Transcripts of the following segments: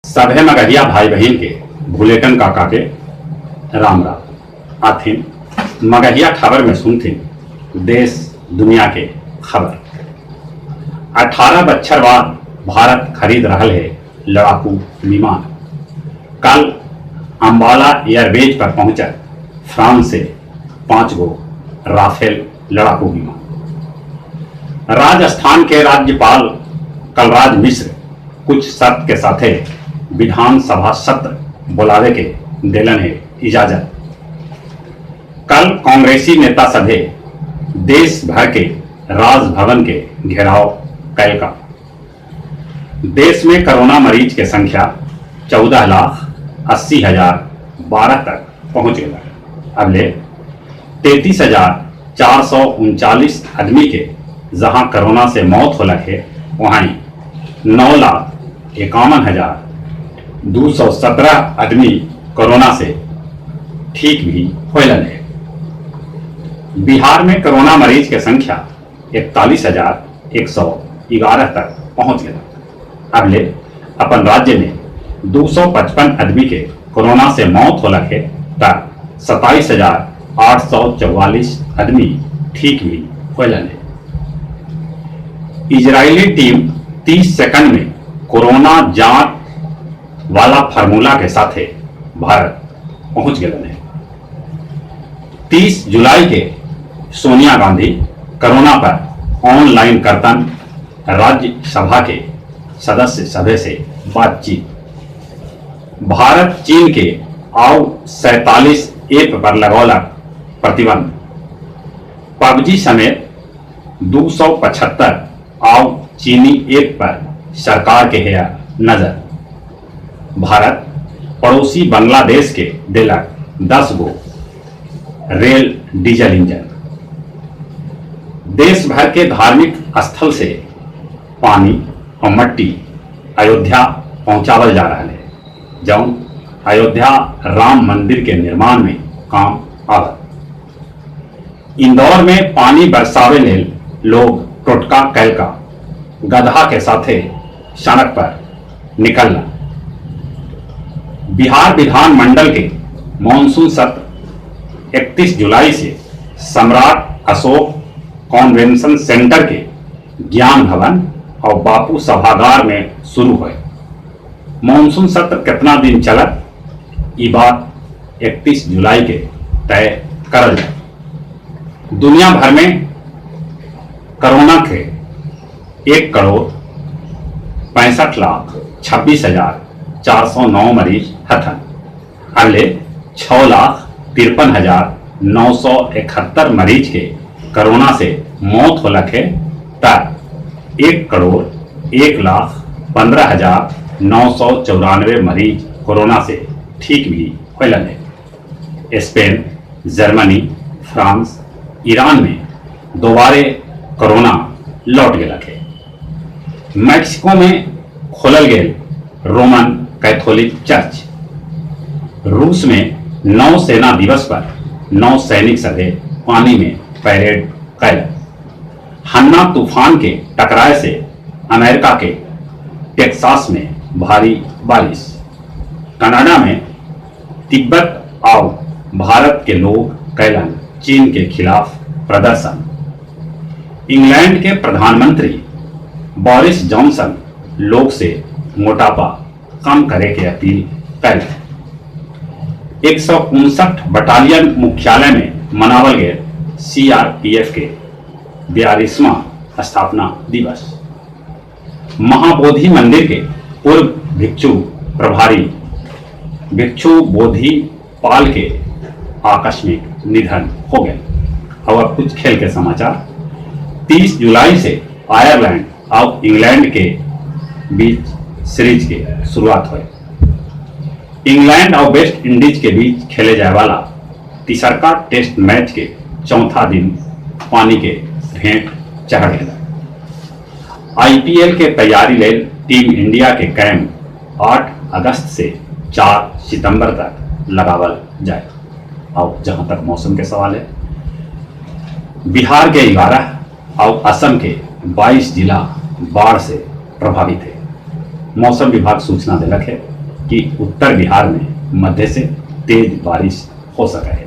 सभे मगहिया भाई बहन के भूलेटन काका के राम राम आथिन मगहिया खबर में सुनथिन देश दुनिया के खबर। 18 बच्छर बाद भारत खरीद रहल है लड़ाकू विमान। कल अंबाला एयरबेज पर पहुंचा फ्रांस से 5 गो राफेल लड़ाकू विमान। राजस्थान के राज्यपाल कलराज मिश्र कुछ शर्त के साथे विधानसभा सत्र बुलावे के दिलन है इजाजत। कल कांग्रेसी नेता सभे देश भर के राजभवन के घेराव कैल का। देश में कोरोना मरीज के संख्या 14,80,012 तक पहुंच गया। अगले 33,439 आदमी के जहां कोरोना से मौत हो लगे वहीं 9,51,217 आदमी कोरोना से ठीक भी होलन है। बिहार में कोरोना मरीज की संख्या 41,111 तक पहुंच गया। अगले अपन राज्य में 255 आदमी के कोरोना से मौत हो लगे तक 27,844 आदमी ठीक भी होलन है। इजरायली टीम 30 सेकंड में कोरोना जांच वाला फार्मूला के साथ भारत पहुंच गए हैं। 30 जुलाई के सोनिया गांधी कोरोना पर ऑनलाइन करतन राज्यसभा के सदस्य सभा से बातचीत। भारत चीन के आउ 47 ऐप पर लगौलक प्रतिबंध। पबजी समेत 275 आउ चीनी ऐप पर सरकार के है नजर। भारत पड़ोसी बांग्लादेश के दिलक 10 गो रेल डीजल इंजन। देश भर के धार्मिक स्थल से पानी और मट्टी अयोध्या पहुंचावल जा रहा है, जौन अयोध्या राम मंदिर के निर्माण में काम आवत। इंदौर में पानी बरसावे ले लोग टोटका कैल का गधा के साथे सड़क पर निकलना। बिहार विधानमंडल के मॉनसून सत्र 31 जुलाई से सम्राट अशोक कॉन्वेंशन सेंटर के ज्ञान भवन और बापू सभागार में शुरू हुए। मॉनसून सत्र कितना दिन चलत ये बात 31 जुलाई के तय करल जाए। दुनिया भर में कोरोना के 1,65,26,409 मरीज हथन। अगले 6,53,971 मरीज के कोरोना से मौत हो लगे तक 1,01,15,994 मरीज कोरोना से ठीक भी होलन है। स्पेन, जर्मनी, फ्रांस, ईरान में दोबारे कोरोना लौट गया है। मैक्सिको में खोलल गए रोमन कैथोलिक चर्च। रूस में नौसेना दिवस पर 9 सैनिक सभे पानी में पैरेड कैल। हन्ना तूफान के टकराए से अमेरिका के टेक्सास में भारी बारिश। कनाडा में तिब्बत और भारत के लोग कैलन चीन के खिलाफ प्रदर्शन। इंग्लैंड के प्रधानमंत्री बोरिस जॉनसन लोग से मोटापा कम करे के अपील कैल। 159 बटालियन मुख्यालय में मनावल गए CRPF के 42वां स्थापना दिवस। महाबोधि मंदिर के पूर्व भिक्षु प्रभारी भिक्षु बोधि पाल के आकस्मिक निधन हो गए। और कुछ खेल के समाचार। 30 जुलाई से आयरलैंड और इंग्लैंड के बीच सीरीज के शुरुआत हुई। इंग्लैंड और वेस्ट इंडीज के बीच खेले जाए वाला तीसरका टेस्ट मैच के चौथा दिन पानी के भेंट चढ़ गया। IPL के तैयारी ले टीम इंडिया के कैंप 8 अगस्त से 4 सितंबर तक लगावल जाए। और जहां तक मौसम के सवाल है, बिहार के 11 और असम के 22 जिला बाढ़ से प्रभावित है। मौसम विभाग सूचना दिलक है कि उत्तर बिहार में मध्य से तेज बारिश हो सका है।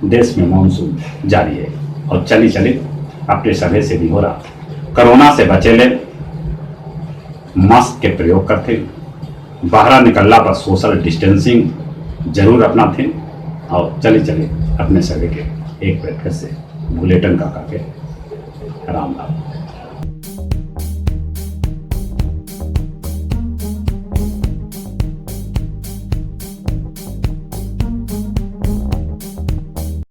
देश में मानसून जारी है और चली चली अपने सभे से भी हो रहा कोरोना से बचे ले मास्क के प्रयोग करते, बाहर निकलना पर सोशल डिस्टेंसिंग जरूर अपना थे और चले चले अपने सभी के एक बार फिर से बुलेटिन का करके राम राम।